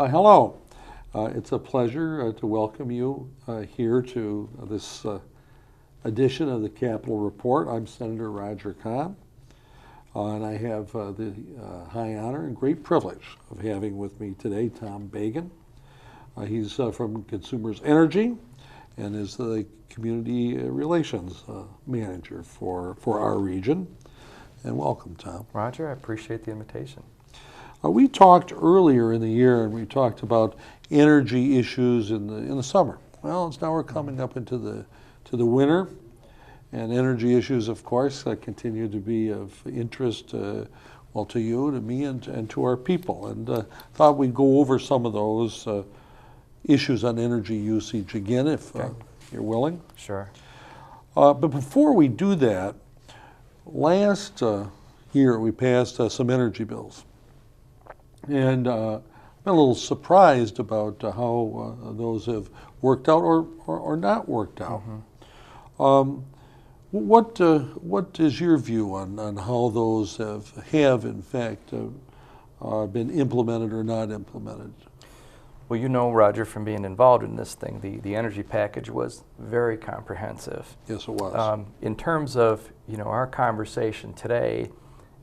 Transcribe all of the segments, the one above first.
Hello. It's a pleasure to welcome you here to this edition of the Capitol Report. I'm Senator Roger Kahn, and I have the high honor and great privilege of having with me today Tom Bagan. He's from Consumers Energy and is the Community Relations Manager for our region. And welcome, Tom. Roger, I appreciate the invitation. We talked earlier in the year, and we talked about energy issues in the summer. Well, it's now we're coming up into the winter, and energy issues, of course, continue to be of interest, well, to you, to me, and to our people. And thought we'd go over some of those issues on energy usage again, if you're willing. Sure. But before we do that, last year we passed some energy bills. And I'm a little surprised about how those have worked out or not worked out. What is your view on how those have in fact been implemented or not implemented? Well, you know, Roger, from being involved in this thing, the energy package was very comprehensive. Yes, it was. In terms of, you know, our conversation today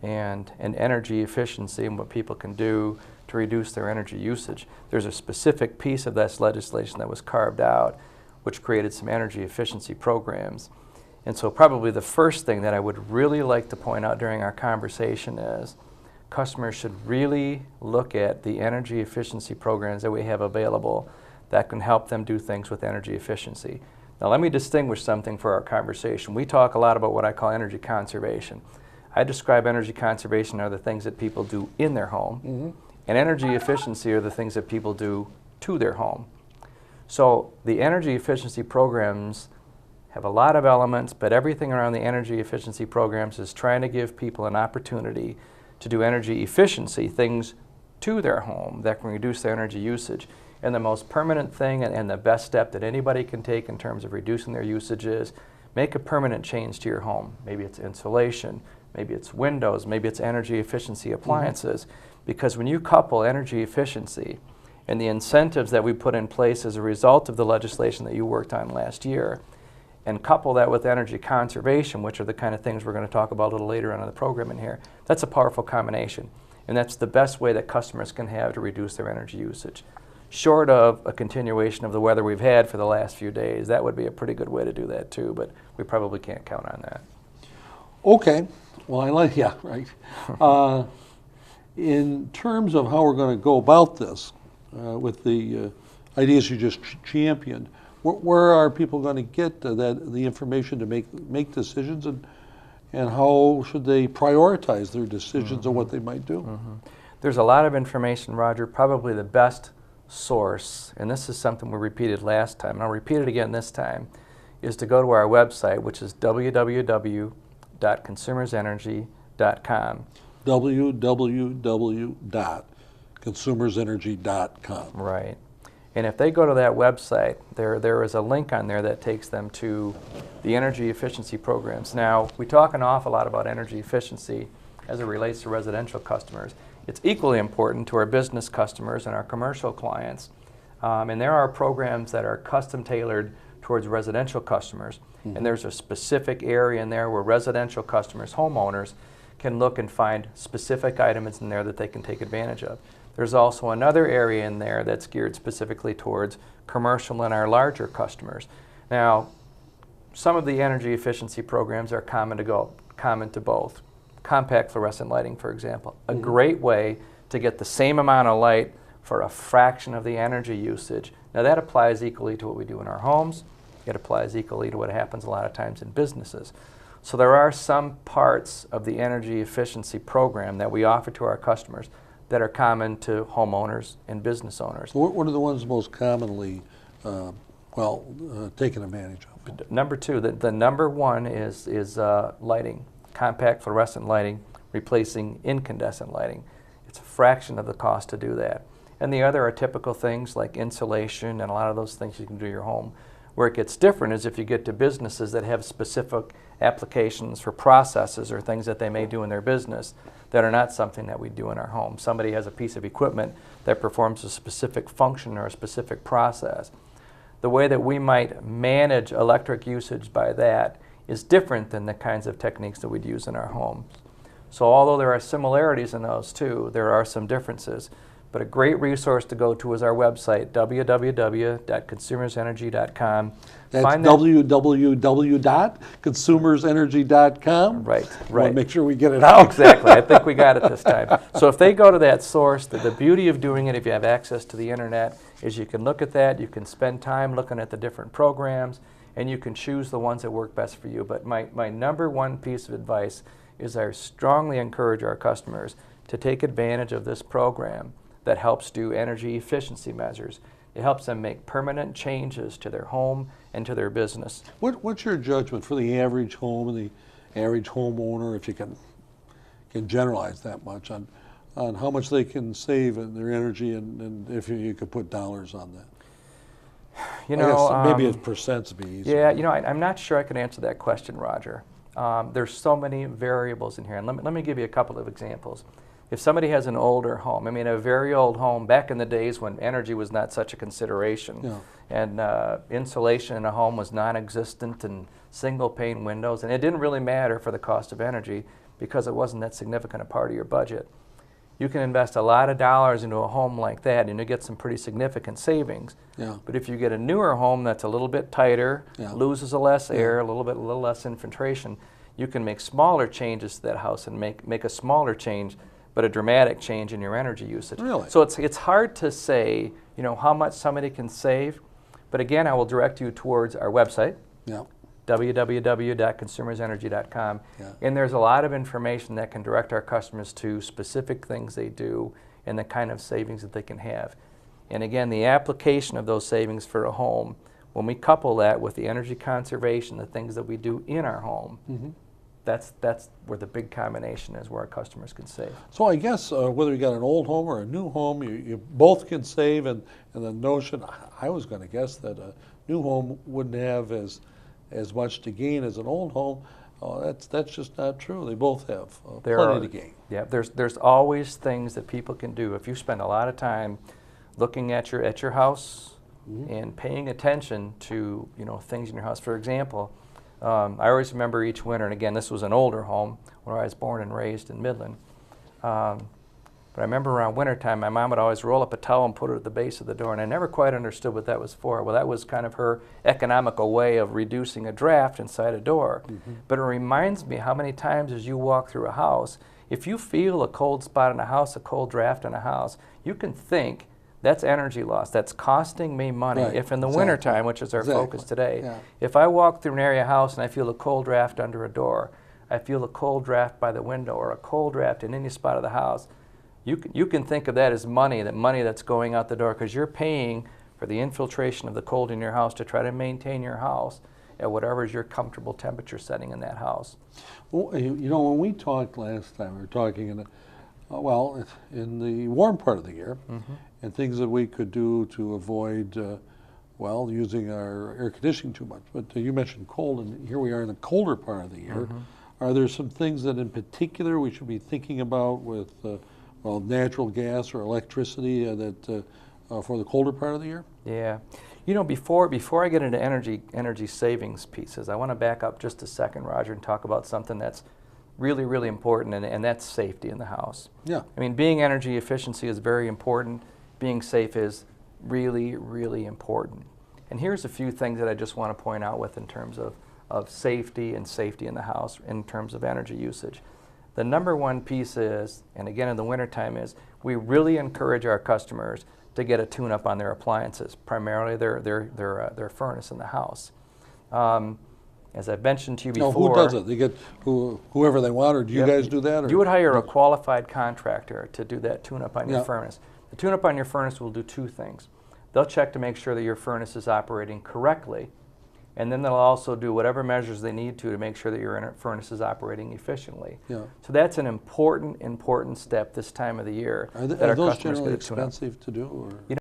and energy efficiency and what people can do to reduce their energy usage, there's a specific piece of this legislation that was carved out which created some energy efficiency programs. And so probably the first thing that I would really like to point out during our conversation is customers should really look at the energy efficiency programs that we have available that can help them do things with energy efficiency. Now let me distinguish something for our conversation. We talk a lot about what I call energy conservation. I describe energy conservation are the things that people do in their home, and energy efficiency are the things that people do to their home. So the energy efficiency programs have a lot of elements, but everything around the energy efficiency programs is trying to give people an opportunity to do energy efficiency, things to their home that can reduce their energy usage. And the most permanent thing and the best step that anybody can take in terms of reducing their usage is make a permanent change to your home. Maybe it's insulation, maybe it's windows, maybe it's energy efficiency appliances. Because when you couple energy efficiency and the incentives that we put in place as a result of the legislation that you worked on last year, and couple that with energy conservation, which are the kind of things we're going to talk about a little later on in the program in here, that's a powerful combination. And that's the best way that customers can have to reduce their energy usage. Short of a continuation of the weather we've had for the last few days, that would be a pretty good way to do that too, but we probably can't count on that. Okay. Well, I like, yeah, right. In terms of how we're going to go about this, with the ideas you just championed, where are people going to get the information to make decisions, and how should they prioritize their decisions on what they might do? There's a lot of information, Roger. Probably the best source, and this is something we repeated last time, and I'll repeat it again this time, is to go to our website, which is www.consumersenergy.com. www.consumersenergy.com. Right. And if they go to that website, there is a link on there that takes them to the energy efficiency programs. Now, we talk an awful lot about energy efficiency as it relates to residential customers. It's equally important to our business customers and our commercial clients. And there are programs that are custom tailored towards residential customers. And there's a specific area in there where residential customers, homeowners, can look and find specific items in there that they can take advantage of. There's also another area in there that's geared specifically towards commercial and our larger customers. Now, some of the energy efficiency programs are common to both. Compact fluorescent lighting, for example, a great way to get the same amount of light for a fraction of the energy usage. Now that applies equally to what we do in our homes. It applies equally to what happens a lot of times in businesses. So there are some parts of the energy efficiency program that we offer to our customers that are common to homeowners and business owners. What are the ones most commonly taken advantage of? Number two, the number one is lighting, compact fluorescent lighting, replacing incandescent lighting. It's a fraction of the cost to do that. And the other are typical things like insulation and a lot of those things you can do in your home. Where it gets different is if you get to businesses that have specific applications for processes or things that they may do in their business. that are not something that we do in our home. Somebody has a piece of equipment that performs a specific function or a specific process. The way that we might manage electric usage by that is different than the kinds of techniques that we'd use in our homes. So although there are similarities in those two, there are some differences. But a great resource to go to is our website, www.consumersenergy.com. That's Find that- Right, www.consumersenergy.com. right. We'll make sure we get it out. Exactly. I think we got it this time. So if they go to that source, the beauty of doing it, if you have access to the internet, is you can look at that, you can spend time looking at the different programs, and you can choose the ones that work best for you. But my number one piece of advice is I strongly encourage our customers to take advantage of this program that helps do energy efficiency measures. It helps them make permanent changes to their home and to their business. What's your judgment for the average home and the average homeowner, if you can generalize that much, on how much they can save in their energy, and if you could put dollars on that? You know, maybe it's percents would be easier. Yeah, you know, I'm not sure I can answer that question, Roger. There's so many variables in here, and let me give you a couple of examples. If somebody has an older home, I mean a very old home, back in the days when energy was not such a consideration, Yeah. and insulation in a home was non-existent, and single pane windows, and it didn't really matter for the cost of energy because it wasn't that significant a part of your budget. You can invest a lot of dollars into a home like that and you get some pretty significant savings. Yeah. But if you get a newer home that's a little bit tighter, Yeah. loses a less air, a little less infiltration, you can make smaller changes to that house and make a smaller change, but a dramatic change in your energy usage. Really? So it's hard to say, you know, how much somebody can save, but again, I will direct you towards our website, Yeah. www.consumersenergy.com, Yeah. and there's a lot of information that can direct our customers to specific things they do and the kind of savings that they can have. And again, the application of those savings for a home, when we couple that with the energy conservation, the things that we do in our home, Mm-hmm. that's where the big combination is, where our customers can save. So I guess whether you got an old home or a new home, you both can save, and the notion, I was going to guess that a new home wouldn't have as much to gain as an old home. That's just not true. They both have plenty to gain. Yeah, there's always things that people can do. If you spend a lot of time looking at your house Mm-hmm. and paying attention to, you know, things in your house. For example, I always remember each winter, and again, this was an older home where I was born and raised in Midland. But I remember around wintertime, my mom would always roll up a towel and put it at the base of the door, and I never quite understood what that was for. Well, that was kind of her economical way of reducing a draft inside a door. Mm-hmm. But it reminds me how many times as you walk through a house, if you feel a cold spot in a house, a cold draft in a house, you can think, that's energy loss. That's costing me money. Right. If in the Exactly. wintertime, which is our focus today, Yeah. if I walk through an area house and I feel a cold draft under a door, I feel a cold draft by the window, or a cold draft in any spot of the house, you can think of that as money that's going out the door, because you're paying for the infiltration of the cold in your house to try to maintain your house at whatever is your comfortable temperature setting in that house. Well, you know, when we talked last time, we were talking in the warm part of the year, Mm-hmm. and things that we could do to avoid, using our air conditioning too much. But you mentioned cold, and here we are in the colder part of the year. Mm-hmm. Are there some things that in particular we should be thinking about with, natural gas or electricity for the colder part of the year? Yeah. You know, before I get into energy savings pieces, I want to back up just a second, Roger, and talk about something that's really, really important, and that's safety in the house. Yeah. I mean, being energy efficiency is very important. Being safe is really, really important. And here's a few things that I just want to point out with in terms of safety and safety in the house in terms of energy usage. The number one piece is, and again in the wintertime, is we really encourage our customers to get a tune-up on their appliances, primarily their furnace in the house. As I've mentioned to you before. No, who does it? They get whoever they want, or do you guys do that? Or? You would hire a qualified contractor to do that tune-up on your Yeah. furnace. The tune-up on your furnace will do two things. They'll check to make sure that your furnace is operating correctly, and then they'll also do whatever measures they need to make sure that your furnace is operating efficiently. Yeah. So that's an important step this time of the year. Are that our those customers generally get a tune-up. expensive to do? Or? You